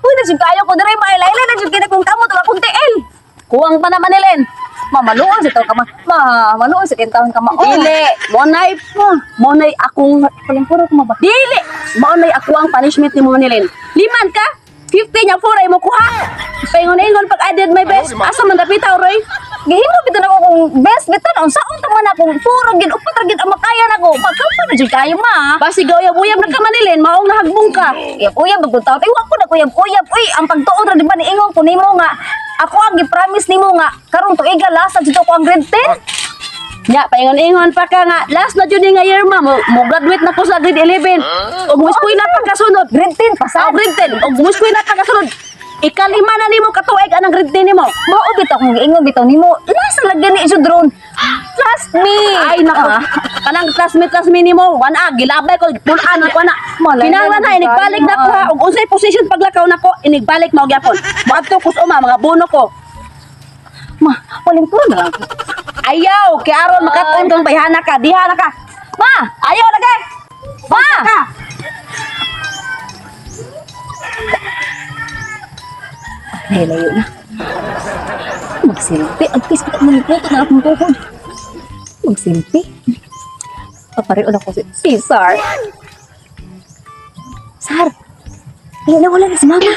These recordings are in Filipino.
Uy, na jud kayo ko diri mailay na jud kini kung kamot wa kung tiil. Kuwang pa naman nilen. Mamaluon sa taon ka maluon sa taon ka Dili, mo nay akong palimpuro ko maba. dili. Mo nay ako ang punishment ni mo nilin. Liman ka. 50 nya furay mo kuha. Paingon-ingon pag I did my best. Asa man dapitaw roy? Gihimo bitan ako kung best bitan unsaon ta man akong puro gid upat ra gid ang makaya nako. Magkampa na jud kayo ma. Basi uyab-uyab na ka manilin, maong nahagbong ka. Uyab bagud taw. Iwa ko na uyab. Uy, ang pagtuon ra di ba niingon ko nimo nga ako ang gi-promise nimo nga karon tuiga lasa jud ko ang grade 10. Nya, paingon-ingon pa ka nga. Last na jud ni nga year ma, mo graduate na ko sa grade 11. Og muskuy na pagkasunod. Grade 10 pasado. Grade 10. Og muskuy na pagkasunod. Ikalima na nimo katuig anang grade 10 nimo. Mao bitaw kung giingon bitaw nimo. Nasa lagyan ni jud drone. Trust me. Ay nako. Kanang classmate nimo, wana gilabay ko pulan ako na. Kinahanglan na inigbalik na ko ha. Og unsay position paglakaw nako, inigbalik mao gyapon. Moadto ko sa uma mga bono ko. Ma, waling ko na. Ayaw, kay aron makatuon kang bayhana ka, diha na ka. Ma, Ayaw na kay. ma. Ka. Layo na. Magsilpi. Agkis ko man ito na akong tuhod. Magsilpi. Papareon ako si Cesar. Sar, kaya na wala na si mama.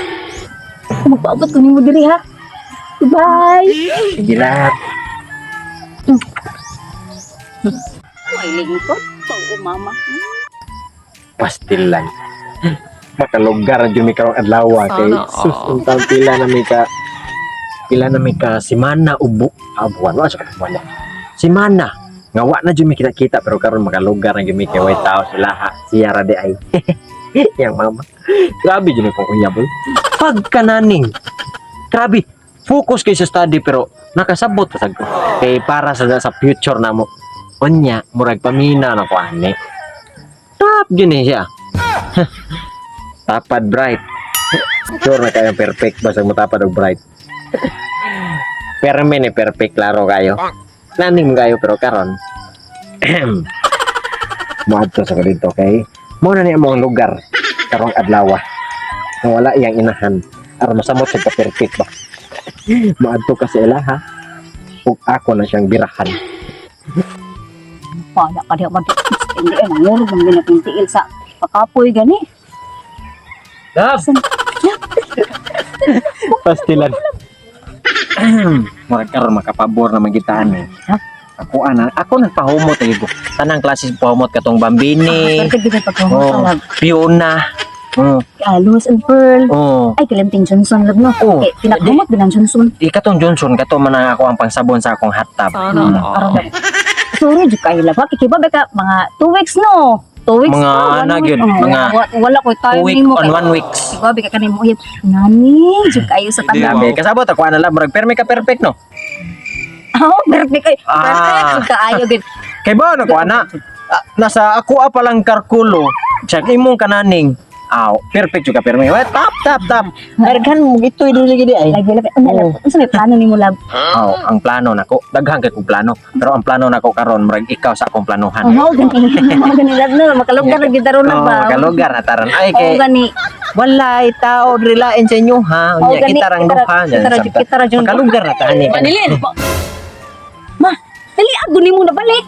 Magpaabot ko ni mo diri ha. Bye. Sige lang. May lingkod. Oo, mama. Pastil lang. Makalugar ang may karong adlaw kay sus untang pila na may ka simana ubo abuan wa sa kabuan simana nga wa na jud mi kita pero karon makalugar ang gimi kay way tao sila ha siya ra di ay yang mama grabe jud ko uyab pagkananing grabe focus kay sa study pero nakasabot pa sad ko kay para sa future namo unya murag pamina na ko ani tap gini siya tapad bright. Sure na kayo perfect basta mo tapad og bright. Permen perfect klaro kayo. Landing mo kayo pero karon. Moadto sa dito kay mo na ni among lugar karong adlaw. Na wala iyang inahan aron masamot sa perfect ba. Moadto ka sa ilaha. Ug ako na siyang birahan. Pala ka diha man. Hindi ay nangurog ng ginapintiil sa pakapoy gani. Dab. Pastilan. Murag karon makapabor na magitaan eh. Ha? Ako nagpahumot lagi ko. Tanang klase pahumot katong Bambini. Pagkagigit pagkahumot. Fiona. Louis and Pearl. Oh. Ay, Clementine Johnson lab no. Oh. Eh, pinaghamot din ang Johnson. Katong Johnson kato man ang ako ang pangsabon sa akong hot tub. Sorry, jud kayo lab. Kikiba ba ka mga 2 weeks no? 2 weeks Mga no? na gyud, mga wala ko 2 week timing mo. on 1 weeks. Kikiba ba ka kanimo hip. Nani, jud kayo sa tanan. Grabe, kasabot ako ana lang murag permi ka perfect no. Oh, perfect kay. Ah. Perfect jud kaayo gid. Kay ba na ko ana? Nasa ako pa lang karkulo. Check imong kananing. Aw, perfect juga permi. Wait, tap. Ergan mo gito dili gidi ay. Lagi. Unsa may plano nimo lab? Aw, ang plano nako, daghang kay kong plano. Pero ang plano nako karon murag ikaw sa akong planohan. Oh, gani lab no, makalugar na gid daron na ba? Makalugar na taron. Ay Oh, kay gani. walay tao rilain sa inyo ha. Oh, Unya gani, kita rang duha kita ra jud. Makalugar na tani. Manilin. Ma, dali ago nimo na balik.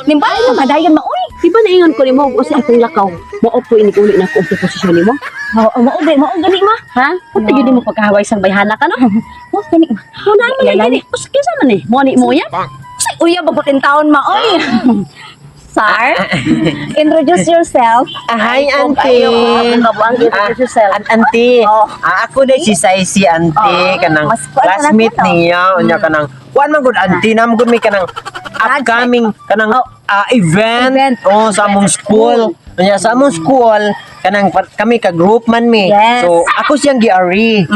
Nimbalik na madayon ma uy. Di ba naingon ko nimo og sa akong lakaw? Mao po ini uli na ko sa posisyon nimo. Mao gani ma. Ha? Kunti gyud mo pagkahaway sang bayhana ka no? Mao gani ma. Mo na man gani. Kinsa man ni? Mo ni mo yan? Say uya babakin taon ma oy. Sir, introduce yourself. Hi, Auntie. Introduce yourself. Auntie. Oh. Ako na si Saisi auntie Oh. kanang Mas kuwan ka na classmate ko, no? niya unya kanang kuan man gud auntie nam gud mi kanang upcoming kanang event sa among school. Unya sa among school kanang kami ka group man mi. Yes. So ako siyang gi-ari.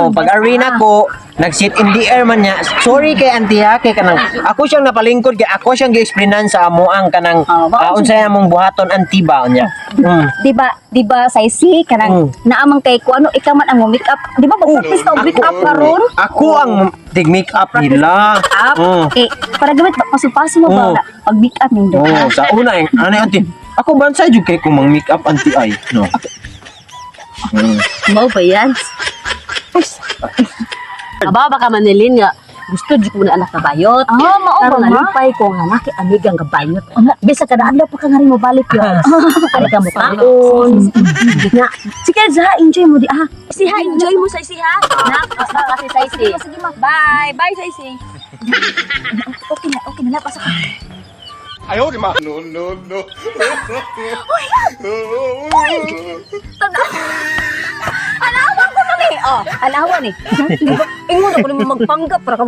Pag ari na ko nag-sit in the air man niya. Sorry kay auntie ha kay kanang ako siyang napalingkod kay ako siyang gi-explainan sa amo ang kanang unsay among buhaton auntie ba unya. Di ba Saisi kanang naamang kay ko ano ikaw man ang make up. Di ba mag-practice ka og make up karon? Ako ang tig make up nila. Up. Okay, para gamit paso-paso mo ba pag make up ning Oh, sa una ano auntie. Ako bansay jud kay kung mang make up auntie ay, no. Mao ba yan? Aba baka manilin nga. Gusto di ko na anak kabayot. Mao Karon ba, ma? nalipay ko nga naki amigang kabayot. Bisa kada adlaw pa ka nga rin mo balik yun. Kani ka mo taon. Nga. Sige sa enjoy mo di Siha enjoy mo sa isiha. Na kasi sa isi. Sige, ma. Bye. Bye sa isi. Okay na, pasok ka. 哎呦我的妈！No no no！ Alawan ko kami. Alawan eh. Ingon ako nimo magpanggap ra ka.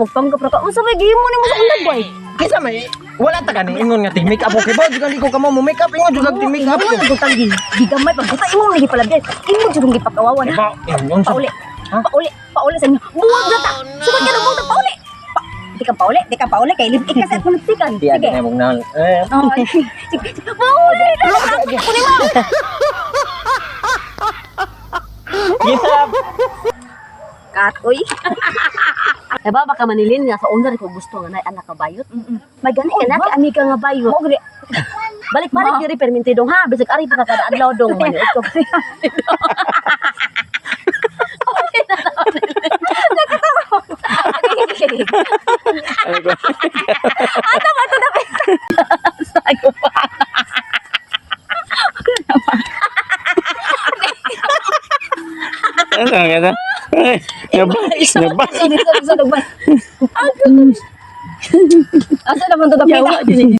Unsa may gihimo nimo sa undag boy? Kisa may wala ta gani ingon nga make up okay ba jud ko kamo mo make up ingon jud make up. Ingon jud tang gigamay pagbuta imo lagi pala dai. Ingon jud gipakawawan ha. Ba ingon sa Pauli. Pauli sa inyo. Buwag na ta. Sugod ka na mo pauli. Di ka pauli kay lipik ka sa akong nagsikan. Di Sige. na mong nal. Pauli. Kunin mo. Kisa Katoy. Diba baka manilin nga sa una ko gusto nga na anak kabayot. May gani ka na kay amiga nga bayot. Mo gri. Balik-balik diri perminti dong ha. Bisag ari pa ka kada adlaw dong. Maniot ko. Sayo pa. ano nga Nabas. Asa naman to Yawa din.